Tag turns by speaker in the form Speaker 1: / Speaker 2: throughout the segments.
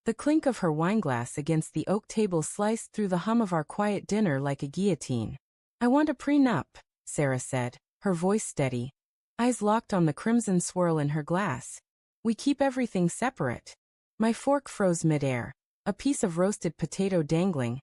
Speaker 1: The clink of her wineglass against the oak table sliced through the hum of our quiet dinner like a guillotine. "I want a prenup," Sarah said, her voice steady. Eyes locked on the crimson swirl in her glass. "We keep everything separate." My fork froze midair, a piece of roasted potato dangling,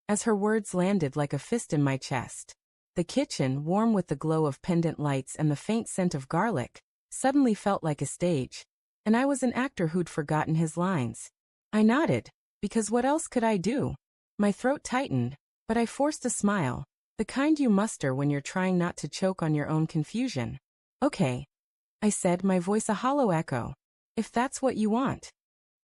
Speaker 1: as her words landed like a fist in my chest. The kitchen, warm with the glow of pendant lights and the faint scent of garlic, suddenly felt like a stage, and I was an actor who'd forgotten his lines. I nodded, because what else could I do? My throat tightened, but I forced a smile, the kind you muster when you're trying not to choke on your own confusion. "Okay," I said, my voice a hollow echo. "If that's what you want."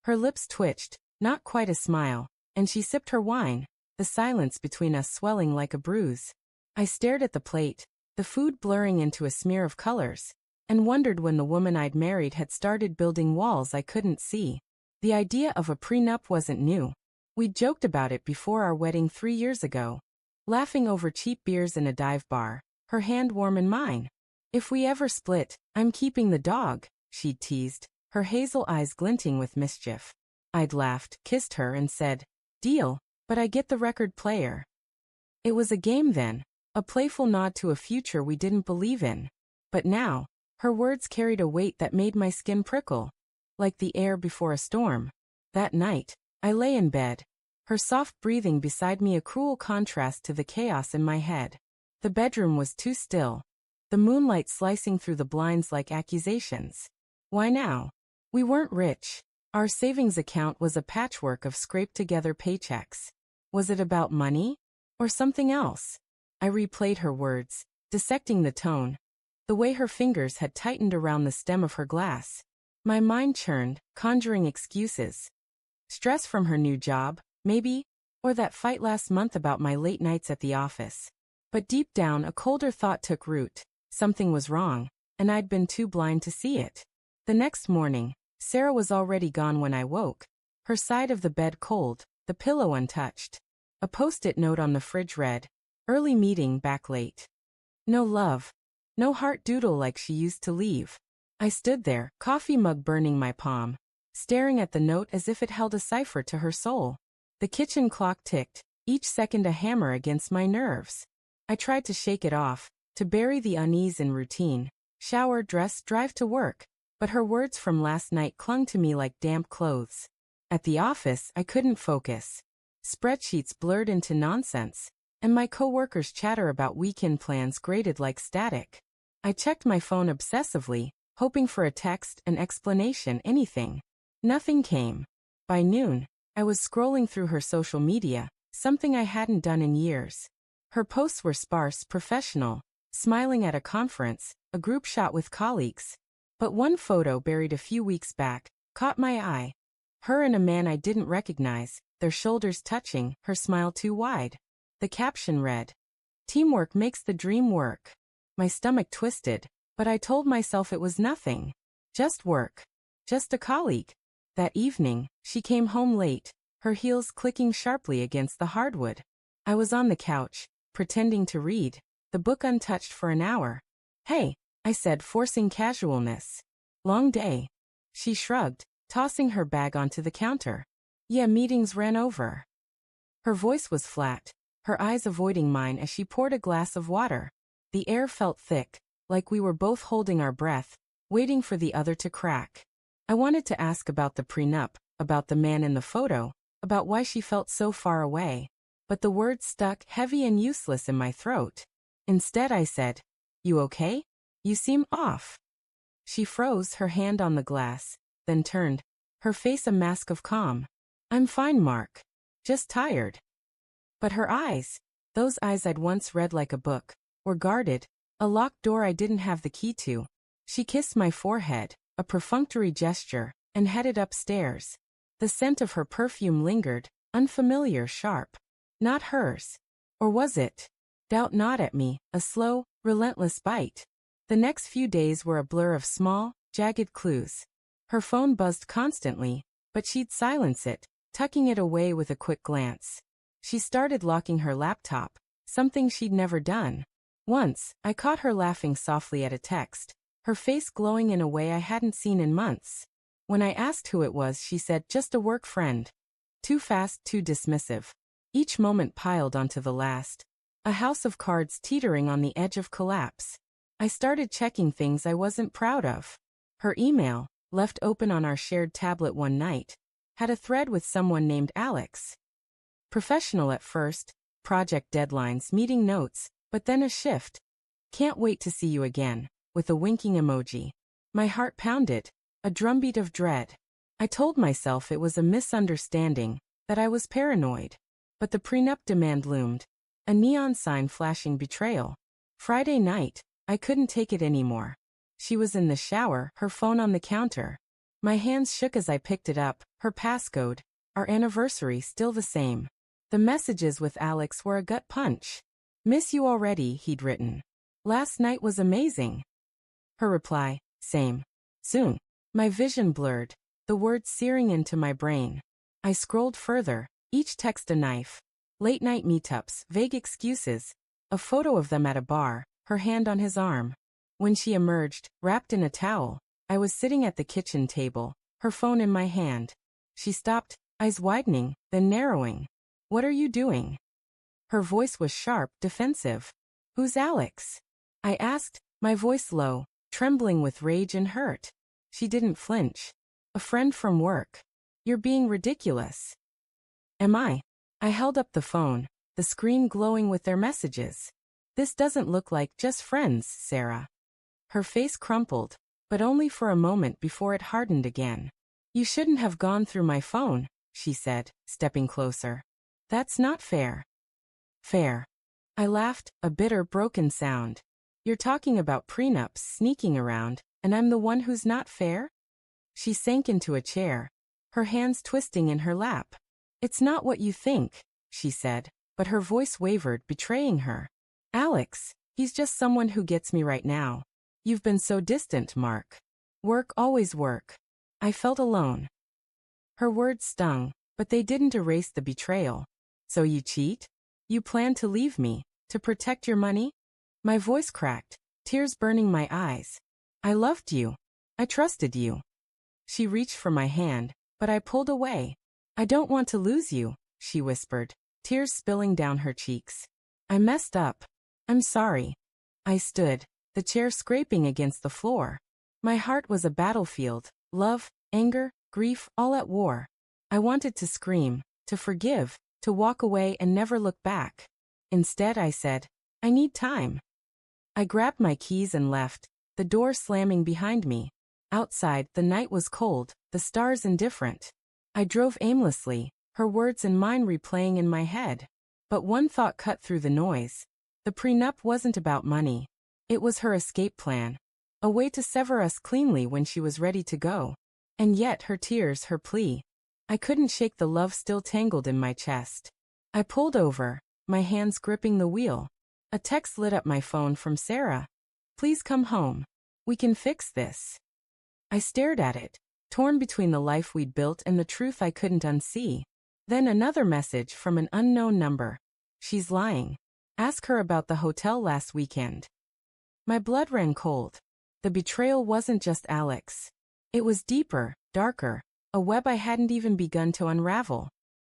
Speaker 1: Her lips twitched, not quite a smile, and she sipped her wine, the silence between us swelling like a bruise. I stared at the plate, the food blurring into a smear of colors, and wondered when the woman I'd married had started building walls I couldn't see. The idea of a prenup wasn't new. We'd joked about it before our wedding 3 years ago, laughing over cheap beers in a dive bar, her hand warm in mine. "If we ever split, I'm keeping the dog," she'd teased, her hazel eyes glinting with mischief. I'd laughed, kissed her, and said, "Deal, but I get the record player." It was a game then, a playful nod to a future we didn't believe in. But now, her words carried a weight that made my skin prickle, like the air before a storm. That night, I lay in bed, her soft breathing beside me a cruel contrast to the chaos in my head. The bedroom was too still, the moonlight slicing through the blinds like accusations. Why now? We weren't rich. Our savings account was a patchwork of scraped-together paychecks. Was it about money? Or something else? I replayed her words, dissecting the tone, the way her fingers had tightened around the stem of her glass. My mind churned, conjuring excuses. Stress from her new job, maybe, or that fight last month about my late nights at the office. But deep down, a colder thought took root. Something was wrong, and I'd been too blind to see it. The next morning, Sarah was already gone when I woke, her side of the bed cold, the pillow untouched. A post-it note on the fridge read, "Early meeting, back late." No love. No heart doodle like she used to leave. I stood there, coffee mug burning my palm, staring at the note as if it held a cipher to her soul. The kitchen clock ticked, each second a hammer against my nerves. I tried to shake it off, to bury the unease in routine. Shower, dress, drive to work. But her words from last night clung to me like damp clothes. At the office, I couldn't focus. Spreadsheets blurred into nonsense, and my coworkers' chatter about weekend plans grated like static. I checked my phone obsessively, hoping for a text, an explanation, anything. Nothing came. By noon, I was scrolling through her social media, something I hadn't done in years. Her posts were sparse, professional, smiling at a conference, a group shot with colleagues. But one photo buried a few weeks back caught my eye. Her and a man I didn't recognize, their shoulders touching, her smile too wide. The caption read, "Teamwork makes the dream work." My stomach twisted, but I told myself it was nothing. Just work. Just a colleague. That evening, she came home late, her heels clicking sharply against the hardwood. I was on the couch, pretending to read, the book untouched for an hour. "Hey," I said, forcing casualness. "Long day." She shrugged, tossing her bag onto the counter. "Yeah, meetings ran over." Her voice was flat, her eyes avoiding mine as she poured a glass of water. The air felt thick, like we were both holding our breath, waiting for the other to crack. I wanted to ask about the prenup, about the man in the photo, about why she felt so far away. But the words stuck heavy and useless in my throat. Instead I said, "You okay? You seem off." She froze, her hand on the glass, then turned, her face a mask of calm. "I'm fine, Mark. Just tired." But her eyes, those eyes I'd once read like a book, were guarded, a locked door I didn't have the key to. She kissed my forehead, a perfunctory gesture, and headed upstairs. The scent of her perfume lingered, unfamiliar, sharp. Not hers. Or was it? Doubt gnawed at me, a slow, relentless bite. The next few days were a blur of small, jagged clues. Her phone buzzed constantly, but she'd silence it, tucking it away with a quick glance. She started locking her laptop, something she'd never done. Once, I caught her laughing softly at a text, her face glowing in a way I hadn't seen in months. When I asked who it was, she said, just a work friend. Too fast, too dismissive. Each moment piled onto the last. A house of cards teetering on the edge of collapse. I started checking things I wasn't proud of. Her email, left open on our shared tablet one night, had a thread with someone named Alex. Professional at first, project deadlines, meeting notes, but then a shift. Can't wait to see you again, with a winking emoji. My heart pounded, a drumbeat of dread. I told myself it was a misunderstanding, that I was paranoid. But the prenup demand loomed. A neon sign flashing betrayal. Friday night, I couldn't take it anymore. She was in the shower, her phone on the counter. My hands shook as I picked it up, her passcode, our anniversary still the same. The messages with Alex were a gut punch. Miss you already, he'd written. Last night was amazing. Her reply, same. Soon. My vision blurred, the words searing into my brain. I scrolled further, each text a knife. Late night meetups, vague excuses. A photo of them at a bar, her hand on his arm. When she emerged, wrapped in a towel, I was sitting at the kitchen table, her phone in my hand. She stopped, eyes widening, then narrowing. What are you doing? Her voice was sharp, defensive. Who's Alex? I asked, my voice low, trembling with rage and hurt. She didn't flinch. A friend from work. You're being ridiculous. Am I? I held up the phone, the screen glowing with their messages. This doesn't look like just friends, Sarah. Her face crumpled, but only for a moment before it hardened again. You shouldn't have gone through my phone, she said, stepping closer. That's not fair. Fair. I laughed, a bitter, broken sound. You're talking about prenups sneaking around, and I'm the one who's not fair? She sank into a chair, her hands twisting in her lap. It's not what you think, she said, but her voice wavered, betraying her. Alex, he's just someone who gets me right now. You've been so distant, Mark. Work, always work. I felt alone. Her words stung, but they didn't erase the betrayal. So you cheat? You plan to leave me, to protect your money? My voice cracked, tears burning my eyes. I loved you. I trusted you. She reached for my hand, but I pulled away. I don't want to lose you, she whispered, tears spilling down her cheeks. I messed up. I'm sorry. I stood, the chair scraping against the floor. My heart was a battlefield, love, anger, grief, all at war. I wanted to scream, to forgive, to walk away and never look back. Instead, I said, I need time. I grabbed my keys and left, the door slamming behind me. Outside, the night was cold, the stars indifferent. I drove aimlessly, her words and mine replaying in my head. But one thought cut through the noise. The prenup wasn't about money. It was her escape plan. A way to sever us cleanly when she was ready to go. And yet her tears, her plea. I couldn't shake the love still tangled in my chest. I pulled over, my hands gripping the wheel. A text lit up my phone from Sarah. Please come home. We can fix this. I stared at it, torn between the life we'd built and the truth I couldn't unsee. Then another message from an unknown number. She's lying. Ask her about the hotel last weekend. My blood ran cold. The betrayal wasn't just Alex. It was deeper, darker, a web I hadn't even begun to unravel.